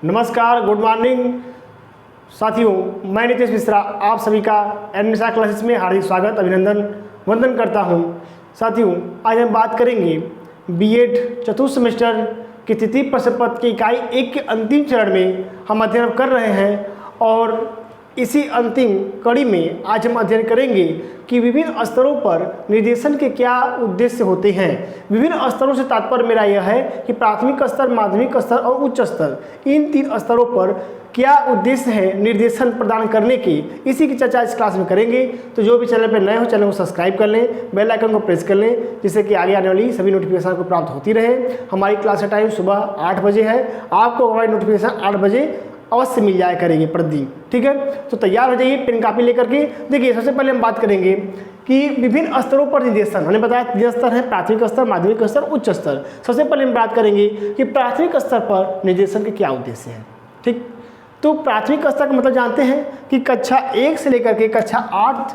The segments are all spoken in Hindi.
नमस्कार, गुड मॉर्निंग साथियों। मैं नितेश मिश्रा आप सभी का एडमिशन क्लासेस में हार्दिक स्वागत अभिनंदन वंदन करता हूं। साथियों, आज हम बात करेंगे बीएड चतुर्थ सेमेस्टर की तृतीय प्रश्न पत्र की इकाई 1 के अंतिम चरण में हम अध्ययन कर रहे हैं और इसी अंतिम कड़ी में आज हम अध्ययन करेंगे कि विभिन्न स्तरों पर निर्देशन के क्या उद्देश्य होते हैं। विभिन्न स्तरों से तात्पर्य मेरा यह है कि प्राथमिक स्तर, माध्यमिक स्तर और उच्च स्तर, इन 3 स्तरों पर क्या उद्देश्य है निर्देशन प्रदान करने के, इसी की चर्चा इस क्लास में करेंगे। तो जो भी चैनल पर नए हो चैनल को सब्सक्राइब कर लें, बेल आइकन को प्रेस कर लें, जिससे कि आगे आने वाली सभी नोटिफिकेशन को प्राप्त होती रहे। हमारी क्लास का टाइम सुबह 8 बजे है। आपको हमारी नोटिफिकेशन 8 बजे अवश्य मिल जाया करेंगे प्रतिदिन। ठीक है, तो तैयार हो जाइए पेन कापी लेकर के। देखिए, सबसे पहले हम बात करेंगे कि विभिन्न स्तरों पर निर्देशन। हमने बताया 3 स्तर है, प्राथमिक स्तर, माध्यमिक स्तर, उच्च स्तर। सबसे पहले हम बात करेंगे कि प्राथमिक स्तर पर निर्देशन के क्या उद्देश्य है। ठीक, तो प्राथमिक स्तर का मतलब जानते हैं कि कक्षा 1 से लेकर के कक्षा 8,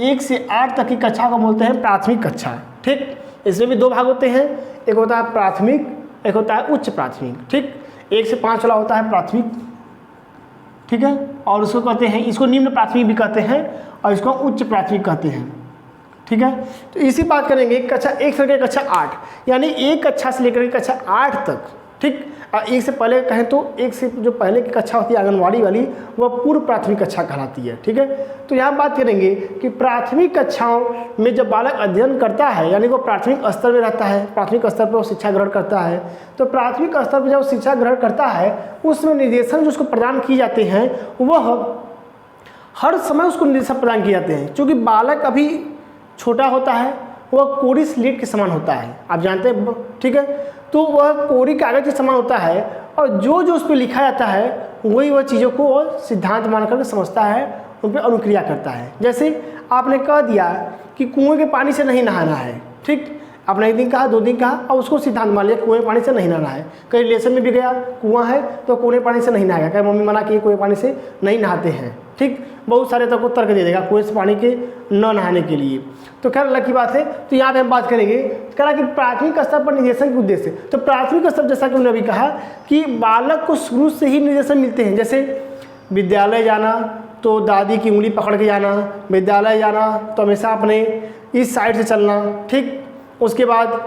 1 से 8 तक की कक्षा को बोलते हैं प्राथमिक कक्षा। ठीक, इसमें भी 2 भाग होते हैं, एक होता है प्राथमिक, एक होता है उच्च प्राथमिक। ठीक, 1 से 5 वाला होता है प्राथमिक, ठीक है, और उसको कहते हैं, इसको निम्न प्राथमिक भी कहते हैं और इसको उच्च प्राथमिक कहते हैं। ठीक है, तो इसी बात करेंगे कक्षा 1 से लेकर कक्षा 8, यानी एक कक्षा से लेकर कक्षा 8 तक। ठीक, और 1 से पहले कहें तो 1 से जो पहले की कक्षा होती है आंगनवाड़ी वाली, वह पूर्व प्राथमिक कक्षा कहलाती है। ठीक है, तो यहाँ बात करेंगे कि प्राथमिक कक्षाओं में जब बालक अध्ययन करता है, यानी वो प्राथमिक स्तर में रहता है, प्राथमिक स्तर पर वो शिक्षा ग्रहण करता है, तो प्राथमिक स्तर पर जब शिक्षा ग्रहण करता है उसमें निर्देशन जो उसको प्रदान किए जाते हैं वह हर समय उसको निर्देशन प्रदान किए जाते हैं। क्योंकि बालक अभी छोटा होता है, वह कोरी स्लेट के समान होता है, आप जानते हैं। ठीक है, तो वह कोरी कागज के समान होता है और जो जो उस पर लिखा जाता है वही वह चीज़ों को वो सिद्धांत मान करके समझता है, उन पर अनुक्रिया करता है। जैसे आपने कह दिया कि कुएं के पानी से नहीं नहाना है। ठीक, आपने 1 दिन कहा, 2 दिन कहा और उसको सिद्धांत मान लिया कुएं पानी से नहीं नहाना है। कई रिलेशन में भी गया, कुआं है तो कुएं पानी से नहीं नहाएगा, कहीं मम्मी मना कि कुएं पानी से नहीं नहाते हैं। ठीक, बहुत सारे तक को तर्क दे देगा कुएं से पानी के न नहाने के लिए। तो खैर अलग की बात है। तो यहाँ पे हम बात करेंगे कहा कि प्राथमिक स्तर पर निर्देशन के उद्देश्य। तो प्राथमिक स्तर जैसा कि उन्होंने अभी कहा कि बालक को शुरू से ही निर्देशन मिलते हैं। जैसे विद्यालय जाना तो दादी की उंगली पकड़ के जाना, विद्यालय जाना तो हमेशा अपने इस साइड से चलना। ठीक, उसके बाद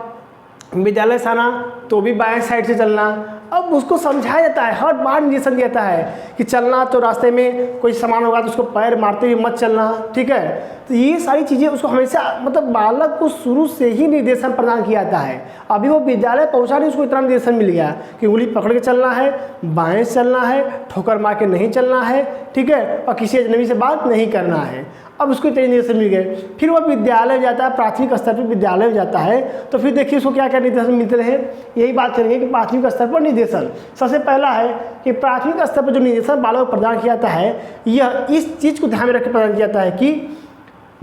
विद्यालय से आना तो भी बाएं साइड से चलना। अब उसको समझाया जाता है, हर बार निर्देशन दिया जाता है कि चलना तो रास्ते में कोई सामान होगा तो उसको पैर मारते हुए मत चलना। ठीक है, तो ये सारी चीज़ें उसको हमेशा मतलब बालक को शुरू से ही निर्देशन प्रदान किया जाता है। अभी वो विद्यालय पहुंचा नहीं, उसको इतना निर्देशन मिल गया कि उंगली पकड़ के चलना है, बाएं से चलना है, ठोकर मार के नहीं चलना है। ठीक है, और किसी अजनबी से बात नहीं करना है। अब उसको इतने निर्देशन मिल गए। फिर वह विद्यालय जाता है, प्राथमिक स्तर पर विद्यालय में जाता है, तो फिर देखिए उसको क्या क्या निर्देशन मिलते रहे। यही बात करेंगे कि प्राथमिक स्तर पर निर्देशन सबसे पहला है कि प्राथमिक स्तर पर जो निर्देशन बालक को प्रदान किया जाता है, यह इस चीज़ को ध्यान में रख प्रदान किया जाता है कि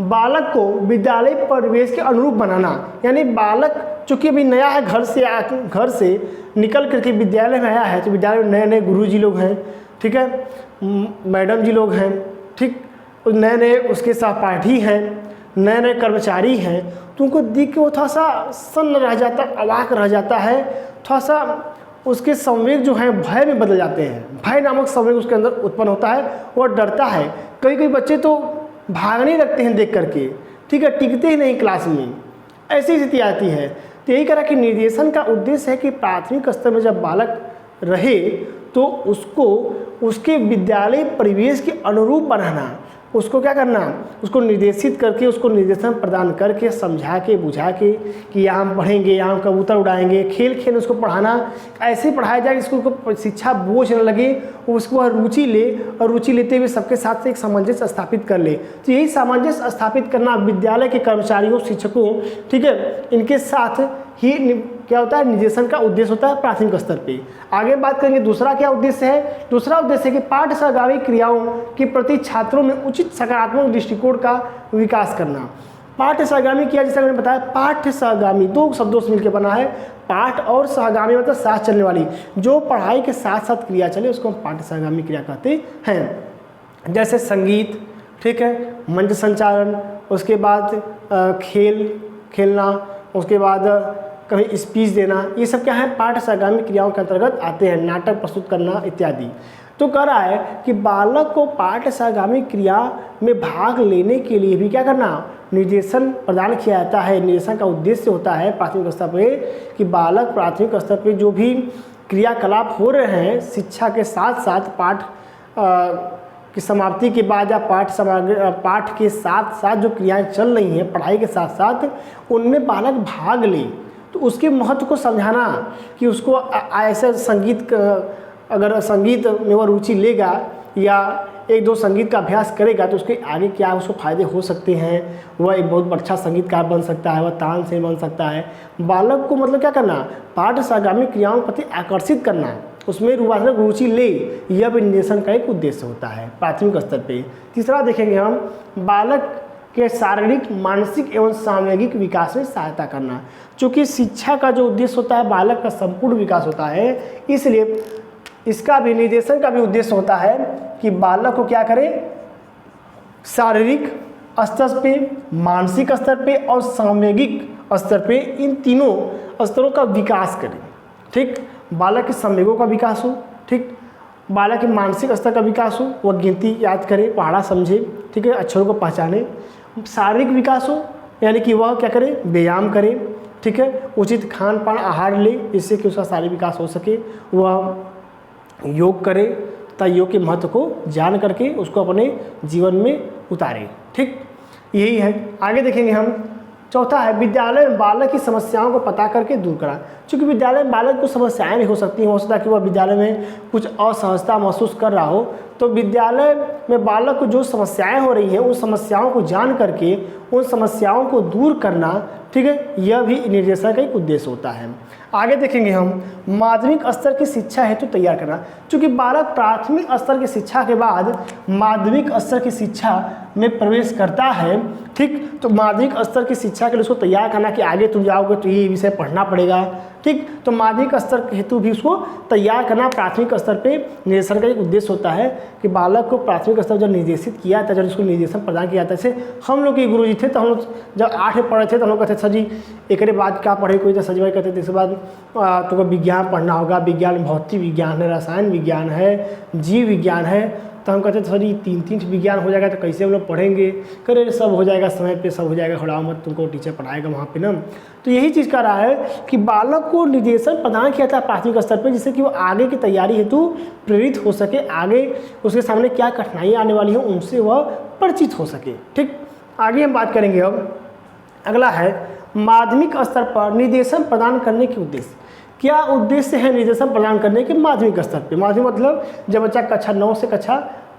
बालक को विद्यालय परिवेश के अनुरूप बनाना। यानी बालक चूँकि अभी नया है, घर से निकल करके विद्यालय में आया है, तो विद्यालय में नए नए गुरु जी लोग हैं। ठीक है, मैडम जी लोग हैं। ठीक, नए नए उसके सहपाठी हैं, नए नए कर्मचारी हैं, तो उनको देख के वो थोड़ा सा सन्न रह जाता, अवाक रह जाता है, थोड़ा सा उसके संवेग जो हैं भय में बदल जाते हैं। भय नामक संवेग उसके अंदर उत्पन्न होता है, वो डरता है। कई कई बच्चे तो भागने लगते हैं देख करके। ठीक है, टिकते ही नहीं क्लास में, ऐसी स्थिति आती है। तो यही करा कि निर्देशन का उद्देश्य है कि प्राथमिक स्तर में जब बालक रहे तो उसको उसके विद्यालय परिवेश के अनुरूप बनाना, उसको क्या करना, उसको निर्देशित करके, उसको निर्देशन प्रदान करके, समझा के, बुझा के कि यहाँ हम पढ़ेंगे, यहाँ हम कबूतर उड़ाएंगे, खेल खेल उसको पढ़ाना, ऐसे पढ़ाया जाए कि इसको शिक्षा बोझ न लगे, उसको रुचि ले और रुचि लेते हुए सबके साथ से एक सामंजस्य स्थापित कर ले। तो यही सामंजस्य स्थापित करना विद्यालय के कर्मचारियों, शिक्षकों, ठीक है, इनके साथ ही क्या होता है, निर्देशन का उद्देश्य होता है प्राथमिक स्तर पे। आगे बात करेंगे दूसरा क्या उद्देश्य है। दूसरा उद्देश्य है कि पाठ्य सहगामी क्रियाओं के प्रति छात्रों में उचित सकारात्मक दृष्टिकोण का विकास करना। पाठ्य सहगामी क्रिया जैसा मैंने बताया, पाठ्य सहगामी 2 शब्दों से मिलकर बना है। पाठ और सहगामी मतलब साथ चलने वाली, जो पढ़ाई के साथ साथ क्रिया चले उसको हम पाठ्य सहगामी क्रिया कहते हैं। जैसे संगीत, ठीक है, मंच संचालन, उसके बाद खेलना, उसके बाद कभी स्पीच देना, ये सब क्या है पाठ सहगामी क्रियाओं के अंतर्गत आते हैं, नाटक प्रस्तुत करना इत्यादि। तो कह रहा है कि बालक को पाठ सहगामी क्रिया में भाग लेने के लिए भी क्या करना, निर्देशन प्रदान किया जाता है। निर्देशन का उद्देश्य होता है प्राथमिक स्तर पे कि बालक प्राथमिक स्तर पे जो भी क्रियाकलाप हो रहे हैं शिक्षा के साथ साथ पाठ की समाप्ति के बाद या पाठ के साथ साथ जो क्रियाएं चल रही हैं पढ़ाई के साथ साथ उनमें बालक भाग ले, तो उसके महत्व को समझाना कि उसको ऐसे संगीत अगर संगीत में वह रुचि लेगा या एक दो संगीत का अभ्यास करेगा तो उसके आगे क्या उसको फ़ायदे हो सकते हैं, वह एक बहुत अच्छा संगीतकार बन सकता है, वह तानसेन बन सकता है। बालक को मतलब क्या करना, पाठ सहगामी क्रियाओं के प्रति आकर्षित करना, उसमें रुचि ले, यह भी निर्देशन का एक उद्देश्य होता है प्राथमिक स्तर पे। तीसरा देखेंगे हम, बालक के शारीरिक मानसिक एवं सामूहिक विकास में सहायता करना। चूँकि शिक्षा का जो उद्देश्य होता है बालक का संपूर्ण विकास होता है, इसलिए इसका भी निर्देशन का भी उद्देश्य होता है कि बालक को क्या करे, शारीरिक स्तर पे, मानसिक स्तर पे और सामूहिक स्तर पे, इन तीनों स्तरों का विकास करे। ठीक, बालक के संवेगों का विकास हो, ठीक, बालक के मानसिक स्तर का विकास हो, वह गिनती याद करे, पढ़ा समझे, ठीक है, अक्षरों को पहचाने। शारीरिक विकास हो यानी कि वह क्या करे, व्यायाम करे, ठीक है, उचित खान पान आहार ले जिससे कि उसका शारीरिक विकास हो सके। वह योग करे तथा योग के महत्व को जान करके उसको अपने जीवन में उतारे। ठीक, यही है। आगे देखेंगे हम, चौथा है विद्यालय में बालक की समस्याओं को पता करके दूर करा। क्योंकि विद्यालय में बालक को समस्याएं भी हो सकती हैं, हो सकता है कि वह विद्यालय में कुछ असहजता महसूस कर रहा हो, तो विद्यालय में बालक को जो समस्याएं हो रही हैं उन समस्याओं को जान करके उन समस्याओं को दूर करना, ठीक है, यह भी निर्देशन का एक उद्देश्य होता है। आगे देखेंगे हम, माध्यमिक स्तर की शिक्षा हेतु तैयार करना। क्योंकि बालक प्राथमिक स्तर की शिक्षा के बाद माध्यमिक स्तर की शिक्षा में प्रवेश करता है, ठीक, तो माध्यमिक स्तर की शिक्षा के लिए उसको तैयार करना कि आगे तुम जाओगे तो ये विषय पढ़ना पड़ेगा। ठीक, तो माध्यमिक स्तर के हेतु भी उसको तैयार करना प्राथमिक स्तर पे निर्देशन का एक उद्देश्य होता है कि बालक को प्राथमिक स्तर जब निर्देशित किया था, जब उसको निर्देशन प्रदान किया था। जैसे हम लोग के गुरु जी थे तो हम लोग जब 8 में पढ़े थे तो हम लोग कहते सर जी एक बाद क्या पढ़े, कोई तो सर जी भाई कहते थे इसके बाद तुमको विज्ञान पढ़ना होगा, विज्ञान भौतिक विज्ञान है, रसायन विज्ञान है, जीव विज्ञान है। तो हम कहते थे सर जी 3 विज्ञान हो जाएगा तो कैसे हम लोग पढ़ेंगे, करे सब हो जाएगा समय पे, सब हो जाएगा, खड़ा मत, तुमको टीचर पढ़ाएगा वहाँ पे ना। तो यही चीज़ कर रहा है कि बालक को निर्देशन प्रदान किया था प्राथमिक स्तर पे जिससे कि वो आगे की तैयारी हेतु प्रेरित हो सके, आगे उसके सामने क्या कठिनाइयाँ आने वाली हैं उनसे वह परिचित हो सके। ठीक, आगे हम बात करेंगे। अब अगला है माध्यमिक स्तर पर निर्देशन प्रदान करने के उद्देश्य। क्या उद्देश्य है निर्देशन प्रदान करने के माध्यमिक स्तर पे? माध्यमिक मतलब जब बच्चा कक्षा 9 से कक्षा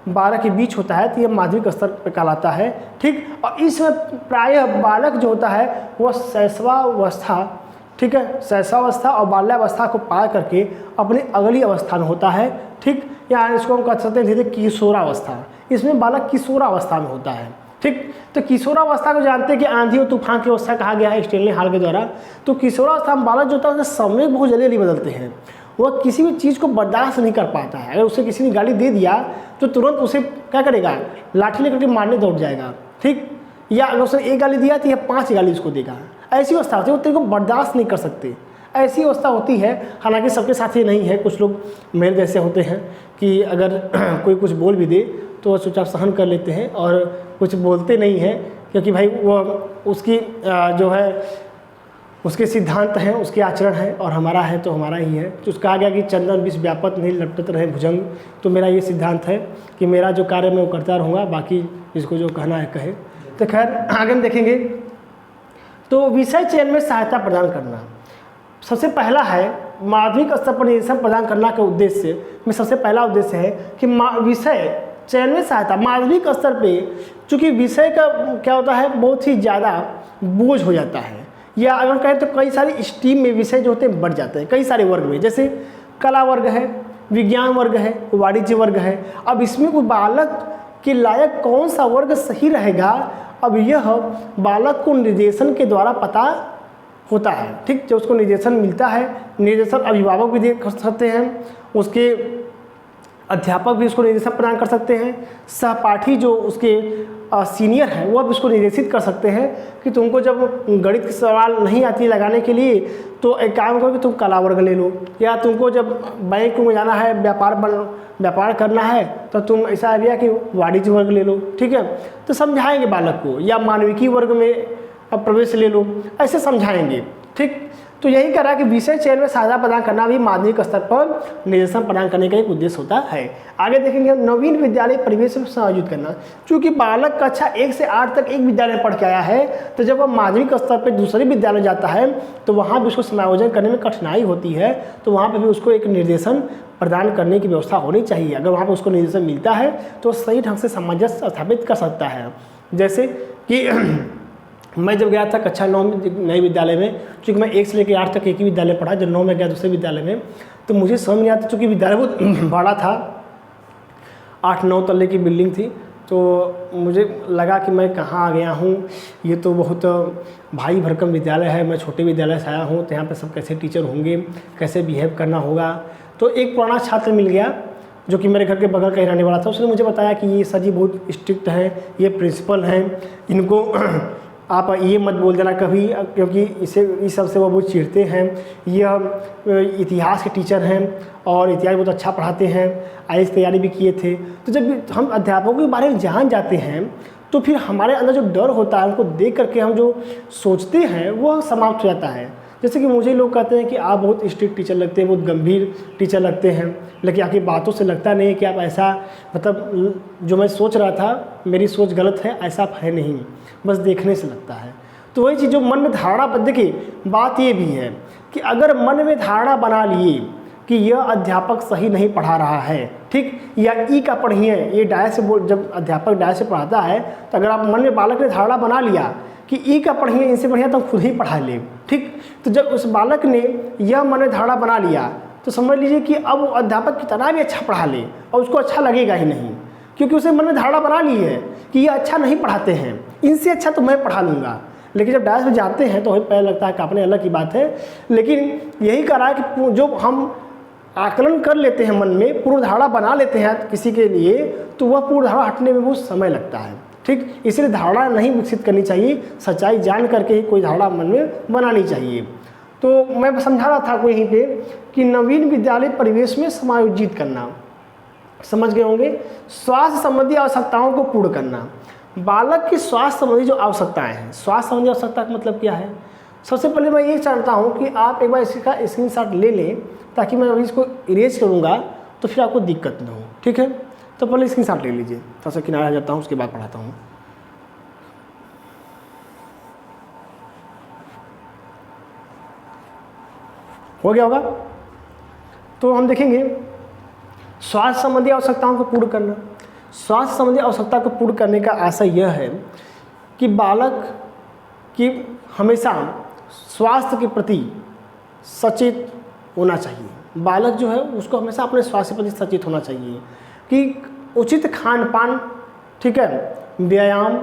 12 के बीच होता है तो यह माध्यमिक स्तर पर कहलाता है। ठीक, और इसमें प्रायः बालक जो होता है वह शैशवावस्था, ठीक है, शैशवावस्था और बाल्यावस्था को पार करके अपनी अगली अवस्था में होता है। ठीक, या इसको हम कह सकते हैं किशोरावस्था। इसमें बालक किशोरावस्था में होता है। ठीक, तो किशोरावस्था को जानते हैं कि आंधी और तूफान की अवस्था कहा गया है स्टेनली हॉल के द्वारा। तो किशोरावस्था में बालक जो होता है उसके समय बहुत जल्दी बदलते हैं, वह किसी भी चीज़ को बर्दाश्त नहीं कर पाता है। अगर उसे किसी ने गाली दे दिया तो तुरंत उसे क्या करेगा, लाठी लेकर के मारने दौड़ जाएगा। ठीक, या अगर उसने एक गाली दिया तो यह 5 गाली उसको देगा। ऐसी अवस्था होती है, वो तेरे को बर्दाश्त नहीं कर सकते, ऐसी अवस्था होती है। हालांकि सबके साथ ये नहीं है, कुछ लोग मेरे जैसे होते हैं कि अगर कोई कुछ बोल भी दे तो वह चुपचाप सहन कर लेते हैं और कुछ बोलते नहीं हैं, क्योंकि भाई वो उसकी जो है उसके सिद्धांत हैं, उसके आचरण हैं, और हमारा है तो हमारा ही है। तो उसका आ गया कि चंदन विष व्यापत नहीं लपटत रहे भुजंग। तो मेरा ये सिद्धांत है कि मेरा जो कार्य मैं वो करता रहूँगा, बाकी जिसको जो कहना है कहे। तो खैर आगे हम देखेंगे। तो विषय चयन में सहायता प्रदान करना सबसे पहला है। माध्यमिक स्तर पर निर्देशन प्रदान करना के उद्देश्य में सबसे पहला उद्देश्य है कि विषय चयन में सहायता। माध्यमिक स्तर पे चूँकि विषय का क्या होता है बहुत ही ज़्यादा बोझ हो जाता है, या अगर कहें तो कई सारी स्ट्रीम में विषय जो होते हैं बढ़ जाते हैं कई सारे वर्ग में, जैसे कला वर्ग है, विज्ञान वर्ग है, वाणिज्य वर्ग है। अब इसमें कोई बालक के लायक कौन सा वर्ग सही रहेगा, अब यह बालक को निर्देशन के द्वारा पता होता है। ठीक, जब उसको निर्देशन मिलता है, निर्देशन अभिभावक भी दे सकते हैं, उसके अध्यापक भी उसको निर्देशन प्रदान कर सकते हैं, सहपाठी जो उसके सीनियर हैं वो अब उसको निर्देशित कर सकते हैं कि तुमको जब गणित के सवाल नहीं आती लगाने के लिए तो एक काम करो कि तुम कला वर्ग ले लो, या तुमको जब बैंक में जाना है व्यापार करना है तो तुम ऐसा आ गया कि वाणिज्य वर्ग ले लो, ठीक है। तो समझाएंगे बालक को, या मानविकी वर्ग में प्रवेश ले लो, ऐसे समझाएंगे, ठीक। तो यही करा कि विषय चयन में सहायता प्रदान करना भी माध्यमिक स्तर पर निर्देशन प्रदान करने का एक उद्देश्य होता है। आगे देखेंगे नवीन विद्यालय परिवेश में समायोजित करना। चूँकि बालक कक्षा 1 से 8 तक एक विद्यालय में पढ़ के आया है, तो जब वह माध्यमिक स्तर पर दूसरे विद्यालय जाता है तो वहाँ भी उसको समायोजन करने में कठिनाई होती है, तो वहाँ पर भी उसको एक निर्देशन प्रदान करने की व्यवस्था होनी चाहिए। अगर वहाँ पर उसको निर्देशन मिलता है तो सही ढंग से सामंजस्य स्थापित कर सकता है। जैसे कि मैं जब गया था कक्षा 9 में नए विद्यालय में, क्योंकि मैं 1 से लेकर 8 तक एक ही विद्यालय पढ़ा, जब 9 में गया दूसरे विद्यालय में तो मुझे समझ नहीं आता, चूँकि विद्यालय बहुत बड़ा था, 8-9 तल्ले की बिल्डिंग थी, तो मुझे लगा कि मैं कहाँ आ गया हूँ, ये तो बहुत भारी भरकम विद्यालय है, मैं छोटे विद्यालय से आया हूँ, तो यहाँ पर सब कैसे टीचर होंगे, कैसे बिहेव करना होगा। तो एक पुराना छात्र मिल गया जो कि मेरे घर के बगल का ही रहने वाला था, उसने मुझे बताया कि ये सर जी बहुत स्ट्रिक्ट हैं, ये प्रिंसिपल हैं, इनको आप ये मत बोल देना कभी, क्योंकि इस सब से वो बहुत चिढ़ते हैं। यह इतिहास के टीचर हैं और इतिहास बहुत अच्छा पढ़ाते हैं, IAS तैयारी भी किए थे। तो जब हम अध्यापकों के बारे में जान जाते हैं तो फिर हमारे अंदर जो डर होता है उनको देख करके हम जो सोचते हैं वो समाप्त हो जाता है। जैसे कि मुझे लोग कहते हैं कि आप बहुत स्ट्रिक्ट टीचर लगते हैं, बहुत गंभीर टीचर लगते हैं, लेकिन आपकी बातों से लगता नहीं है कि आप ऐसा, मतलब जो मैं सोच रहा था मेरी सोच गलत है, ऐसा आप है नहीं, बस देखने से लगता है। तो वही चीज़ जो मन में धारणा, देखिए बात ये भी है कि अगर मन में धारणा बना लिए कि यह अध्यापक सही नहीं पढ़ा रहा है, ठीक, या ई का पढ़िए, ये डायस से जब अध्यापक डायस से पढ़ाता है तो अगर आप मन में बालक ने धारणा बना लिया कि ई का पढ़िए, इनसे बढ़िया तो हम खुद ही पढ़ा ले, ठीक। तो जब उस बालक ने यह मन में धारणा बना लिया तो समझ लीजिए कि अब वो अध्यापक कितना भी अच्छा पढ़ा ले और उसको अच्छा लगेगा ही नहीं, क्योंकि उसे मन में धारणा बना ली है कि ये अच्छा नहीं पढ़ाते हैं, इनसे अच्छा तो मैं पढ़ा लूँगा। लेकिन जब डायस में जाते हैं तो वही पहले लगता है कि अपने अलग की बात है। लेकिन यही करा है कि जो हम आकलन कर लेते हैं, मन में पूर्व धारणा बना लेते हैं किसी के लिए, तो वह पूर्व धारणा हटने में बहुत समय लगता है, ठीक। इसलिए धारणा नहीं विकसित करनी चाहिए, सच्चाई जान करके ही कोई धारणा मन में बनानी चाहिए। तो मैं समझा रहा था कोई यहीं पे कि नवीन विद्यालय परिवेश में समायोजित करना, समझ गए होंगे। स्वास्थ्य संबंधी आवश्यकताओं को पूर्ण करना, बालक की स्वास्थ्य संबंधी जो आवश्यकताएं हैं, स्वास्थ्य संबंधी आवश्यकता का मतलब क्या है। सबसे पहले मैं ये चाहता हूँ कि आप एक बार इसका स्क्रीनशॉट ले लें, ताकि मैं अभी इसको इरेज करूँगा तो फिर आपको दिक्कत न हो, ठीक है। तो पहले स्क्रीनशॉट ले लीजिए, थोड़ा सा किनारा आ जाता हूँ, उसके बाद पढ़ाता हूँ। हो गया होगा। तो हम देखेंगे स्वास्थ्य संबंधी आवश्यकताओं को पूर्ण करना। स्वास्थ्य संबंधी आवश्यकता को पूर्ण करने का आशय यह है कि बालक की हमेशा स्वास्थ्य के प्रति सचेत होना चाहिए। बालक जो है उसको हमेशा अपने स्वास्थ्य के प्रति सचेत होना चाहिए कि उचित खान पान, ठीक है, व्यायाम,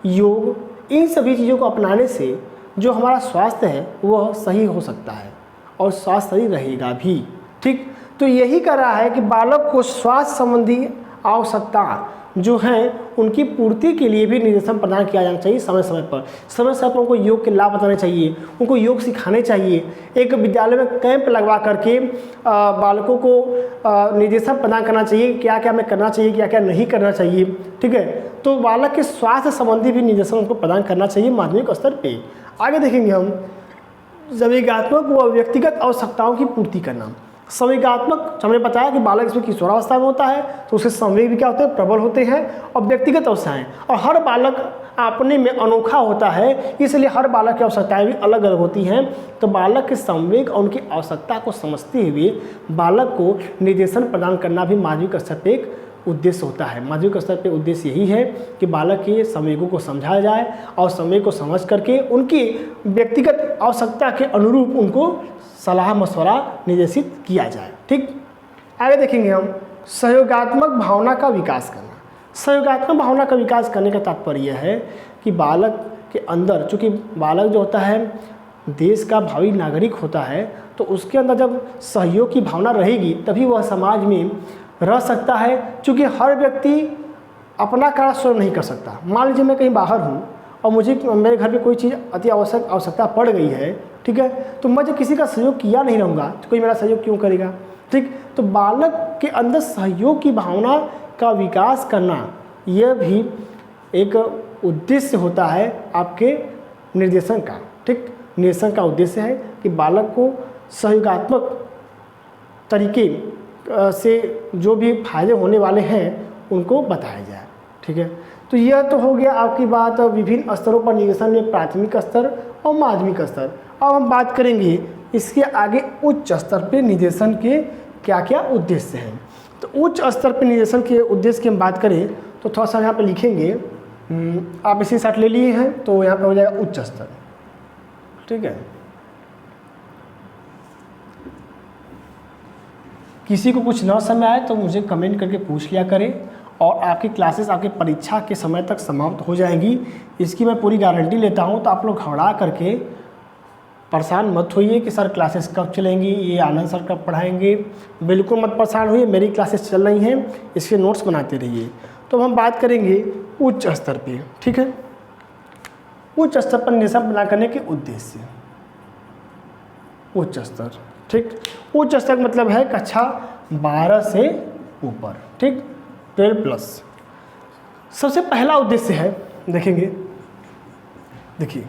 योग, इन सभी चीज़ों को अपनाने से जो हमारा स्वास्थ्य है वह सही हो सकता है और स्वास्थ्य सही रहेगा भी, ठीक। तो यही कर रहा है कि बालक को स्वास्थ्य संबंधी आवश्यकता जो हैं उनकी पूर्ति के लिए भी निर्देशन प्रदान किया जाना चाहिए। समय समय पर उनको योग के लाभ बताने चाहिए, उनको योग सिखाने चाहिए। एक विद्यालय में कैंप लगवा करके बालकों को निर्देशन प्रदान करना चाहिए, क्या क्या हमें करना चाहिए, क्या क्या नहीं करना चाहिए, ठीक है। तो बालक के स्वास्थ्य संबंधी भी निर्देशन उनको प्रदान करना चाहिए माध्यमिक स्तर पर। आगे देखेंगे हम संवेगात्मक व व्यक्तिगत आवश्यकताओं की पूर्ति करना। संवेगात्मक हमने बताया कि बालक इसमें किशोरावस्था में होता है तो उसके संवेग भी क्या होते हैं, प्रबल होते हैं, और व्यक्तिगत अवस्थाएं, और हर बालक अपने में अनोखा होता है, इसलिए हर बालक की आवश्यकताएं भी अलग अलग होती हैं। तो बालक के संवेग और उनकी आवश्यकता को समझते हुए बालक को निर्देशन प्रदान करना भी माध्यमिक स्तर पर एक उद्देश्य होता है। माध्यमिक स्तर पे उद्देश्य यही है कि बालक के संवेगों को समझाया जाए और संवेग को समझ करके उनकी व्यक्तिगत आवश्यकता के अनुरूप उनको सलाह मशवरा निर्देशित किया जाए, ठीक। आगे देखेंगे हम सहयोगात्मक भावना का विकास करना। सहयोगात्मक भावना का विकास करने का तात्पर्य यह है कि बालक के अंदर, चूँकि बालक जो होता है देश का भावी नागरिक होता है, तो उसके अंदर जब सहयोग की भावना रहेगी तभी वह समाज में रह सकता है। क्योंकि हर व्यक्ति अपना कार्य स्वयं नहीं कर सकता। मान लीजिए मैं कहीं बाहर हूँ और मुझे मेरे घर पे कोई चीज़ अति आवश्यकता पड़ गई है, ठीक है, तो मैं जब किसी का सहयोग किया नहीं रहूँगा तो कोई मेरा सहयोग क्यों करेगा। ठीक, तो बालक के अंदर सहयोग की भावना का विकास करना यह भी एक उद्देश्य होता है आपके निर्देशन का। ठीक, निर्देशन का उद्देश्य है कि बालक को सहयोगात्मक तरीके से जो भी फायदे होने वाले हैं उनको बताया जाए। ठीक है, तो यह तो हो गया आपकी बात विभिन्न स्तरों पर निर्देशन में, प्राथमिक स्तर और माध्यमिक स्तर। अब हम बात करेंगे इसके आगे उच्च स्तर पे निर्देशन के क्या क्या उद्देश्य हैं। तो उच्च स्तर पे निर्देशन के उद्देश्य की हम बात करें तो थोड़ा सा यहाँ पे लिखेंगे, आप इसी साथ ले लिए हैं तो यहाँ पे हो जाएगा उच्च स्तर। ठीक है, किसी को कुछ न समझ आए तो मुझे कमेंट करके पूछ लिया करें, और आपकी क्लासेस आपकी परीक्षा के समय तक समाप्त हो जाएंगी, इसकी मैं पूरी गारंटी लेता हूं। तो आप लोग घबरा करके परेशान मत होइए कि सर क्लासेस कब चलेंगी, ये आनंद सर कब पढ़ाएंगे, बिल्कुल मत परेशान होइए, मेरी क्लासेस चल रही हैं, इसके नोट्स बनाते रहिए। तो हम बात करेंगे उच्च स्तर पे। ठीक है, उच्च स्तर पर निर्देशन प्रदान करने के उद्देश्य। उच्च स्तर, ठीक, उच्च स्तर मतलब है कक्षा 12 से ऊपर। ठीक, 12+। सबसे पहला उद्देश्य है, देखेंगे, देखिए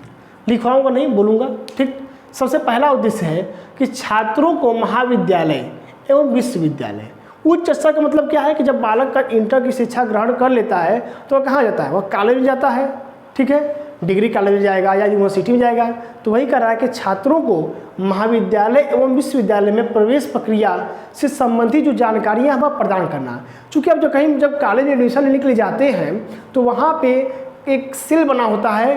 लिखवाऊंगा नहीं, बोलूँगा। ठीक, सबसे पहला उद्देश्य है कि छात्रों को महाविद्यालय एवं विश्वविद्यालय, उच्च स्तर का मतलब क्या है कि जब बालक का इंटर की शिक्षा ग्रहण कर लेता है तो वह कहाँ जाता है, वह कॉलेज में जाता है। ठीक है, डिग्री कॉलेज में जाएगा या यूनिवर्सिटी में जाएगा। तो वही कर रहा है कि छात्रों को महाविद्यालय एवं विश्वविद्यालय में प्रवेश प्रक्रिया से संबंधित जो जानकारियाँ वह प्रदान करना। चूँकि अब जब कॉलेज में एडमिशन लेने के लिए जाते हैं तो वहाँ पे एक सेल बना होता है,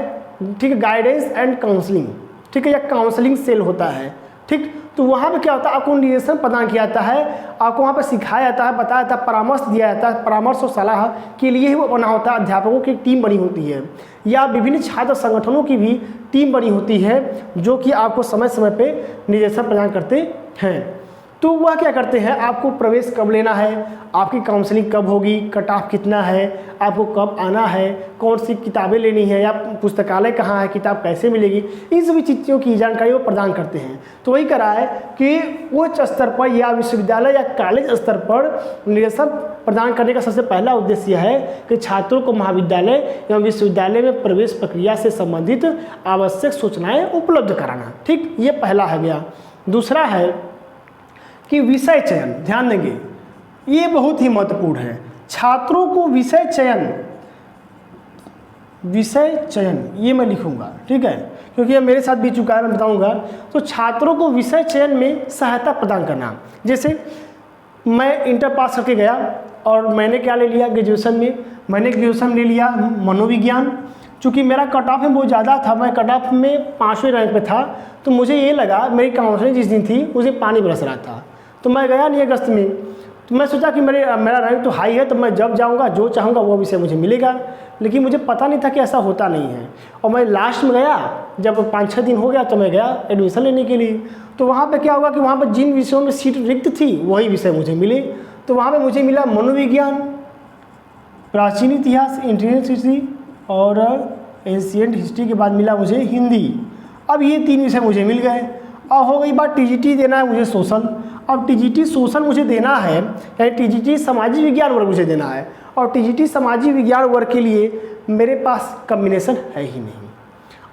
ठीक है, गाइडेंस एंड काउंसलिंग, ठीक है, या काउंसलिंग सेल होता है। ठीक, तो वहाँ पे क्या होता है, आपको निर्देशन प्रदान किया जाता है, आपको वहाँ पे सिखाया जाता है, बताया जाता है, परामर्श दिया जाता है। परामर्श और सलाह के लिए ही वो बना होता है। अध्यापकों की टीम बनी होती है या विभिन्न छात्र संगठनों की भी टीम बनी होती है जो कि आपको समय समय पे निर्देशन प्रदान करते हैं। तो वह क्या करते हैं, आपको प्रवेश कब लेना है, आपकी काउंसलिंग कब होगी, कट ऑफ कितना है, आपको कब आना है, कौन सी किताबें लेनी है, या पुस्तकालय कहाँ है, किताब कैसे मिलेगी, इन सभी चीज़ों की जानकारी वो प्रदान करते हैं। तो वही करा है कि उच्च स्तर पर या विश्वविद्यालय या कॉलेज स्तर पर निर्देशन प्रदान करने का सबसे पहला उद्देश्य यह है कि छात्रों को महाविद्यालय एवं विश्वविद्यालय में प्रवेश प्रक्रिया से संबंधित आवश्यक सूचनाएँ उपलब्ध कराना। ठीक, ये पहला है गया। दूसरा है कि विषय चयन, ध्यान देंगे, ये बहुत ही महत्वपूर्ण है। छात्रों को विषय चयन ये मैं लिखूंगा, ठीक है, क्योंकि ये मेरे साथ भी चुका है, मैं बताऊंगा। तो छात्रों को विषय चयन में सहायता प्रदान करना। जैसे मैं इंटर पास करके गया और मैंने क्या ले लिया, ग्रेजुएशन में मैंने ग्रेजुएशन ले लिया मनोविज्ञान। चूँकि मेरा कट ऑफ में बहुत ज़्यादा था, मैं कट ऑफ में 5वें रैंक पे था, तो मुझे ये लगा, मेरी काउंसलिंग जिस दिन थी मुझे पानी बरस रहा था, तो मैं गया नहीं अगस्त में। तो मैं सोचा कि मेरा रैंक तो हाई है, तो मैं जब जाऊंगा जो चाहूँगा वो विषय मुझे मिलेगा। लेकिन मुझे पता नहीं था कि ऐसा होता नहीं है। और मैं लास्ट में गया, जब 5-6 दिन हो गया तो मैं गया एडमिशन लेने के लिए। तो वहाँ पे क्या हुआ कि वहाँ पर जिन विषयों में सीट रिक्त थी वही विषय मुझे मिले। तो वहाँ पर मुझे मिला मनोविज्ञान, प्राचीन इतिहास, इंडियन हिस्ट्री और एंशिएंट हिस्ट्री के बाद मिला मुझे हिंदी। अब ये 3 विषय मुझे मिल गए। अब हो गई बात, टीजीटी देना है मुझे सोशल। अब टीजीटी सोशल मुझे देना है, या टीजीटी सामाजिक विज्ञान वर्ग मुझे देना है, और टीजीटी सामाजिक विज्ञान वर्ग के लिए मेरे पास कम्बिनेशन है ही नहीं।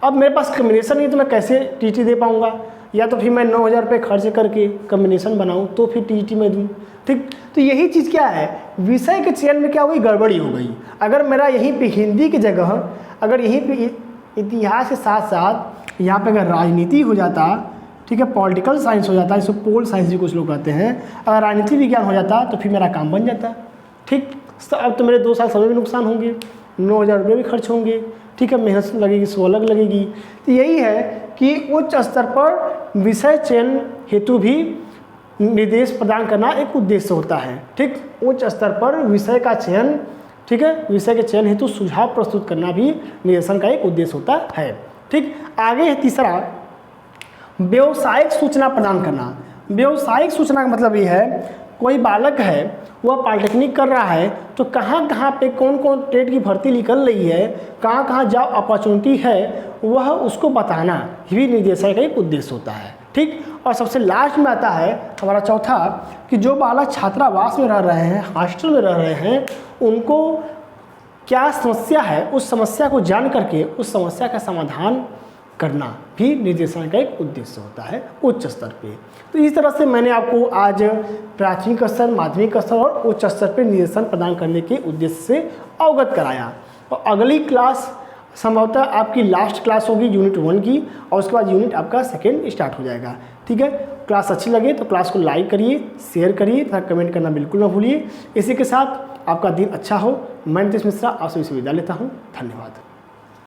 अब मेरे पास कम्बिनेशन नहीं तो मैं कैसे टीजीटी दे पाऊँगा, या तो फिर मैं 9,000 रुपये खर्च करके कम्बिनेशन बनाऊँ तो फिर टीजीटी में दूँ। ठीक, तो यही चीज़ क्या है, विषय के चयन में क्या हुई, गड़बड़ी हो गई। अगर मेरा यहीं पे हिंदी की जगह अगर यहीं पे इतिहास के साथ साथ यहाँ पे अगर राजनीति हो जाता, ठीक है, पॉलिटिकल साइंस हो जाता, इसको पोल साइंस भी कुछ लोग कहते हैं, अगर राजनीति विज्ञान हो जाता तो फिर मेरा काम बन जाता। ठीक, तो अब तो मेरे 2 साल समय भी नुकसान होंगे, 9,000 रुपये भी खर्च होंगे। ठीक है, मेहनत लगेगी, सो अलग लगेगी। तो यही है कि उच्च स्तर पर विषय चयन हेतु भी निर्देश प्रदान करना एक उद्देश्य होता है। ठीक, उच्च स्तर पर विषय का चयन, ठीक है, विषय के चयन हेतु सुझाव प्रस्तुत करना भी निर्देशन का एक उद्देश्य होता है। ठीक, आगे है तीसरा, व्यावसायिक सूचना प्रदान करना। व्यावसायिक सूचना का मतलब ये है, कोई बालक है वह पॉलिटेक्निक कर रहा है तो कहाँ कहाँ पे कौन कौन ट्रेड की भर्ती निकल रही है, कहाँ कहाँ जॉब अपॉर्चुनिटी है, वह उसको बताना भी निर्देशालय का एक उद्देश्य होता है। ठीक, और सबसे लास्ट में आता है हमारा चौथा कि जो बालक छात्रावास में रह रहे हैं, हॉस्टल में रह रहे हैं, उनको क्या समस्या है, उस समस्या को जान करके उस समस्या का समाधान करना भी निर्देशालय का एक उद्देश्य होता है उच्च स्तर पे। तो इस तरह से मैंने आपको आज प्राथमिक स्तर, माध्यमिक स्तर और उच्च स्तर पे निर्देशन प्रदान करने के उद्देश्य से अवगत कराया। और अगली क्लास संभवतः आपकी लास्ट क्लास होगी यूनिट 1 की, और उसके बाद यूनिट आपका सेकेंड स्टार्ट हो जाएगा। ठीक है, क्लास अच्छी लगे तो क्लास को लाइक करिए, शेयर करिए तथा कमेंट करना बिल्कुल ना भूलिए। इसी के साथ आपका दिन अच्छा हो। मैं नितेश मिश्रा आप सभी से विदा लेता हूँ। धन्यवाद।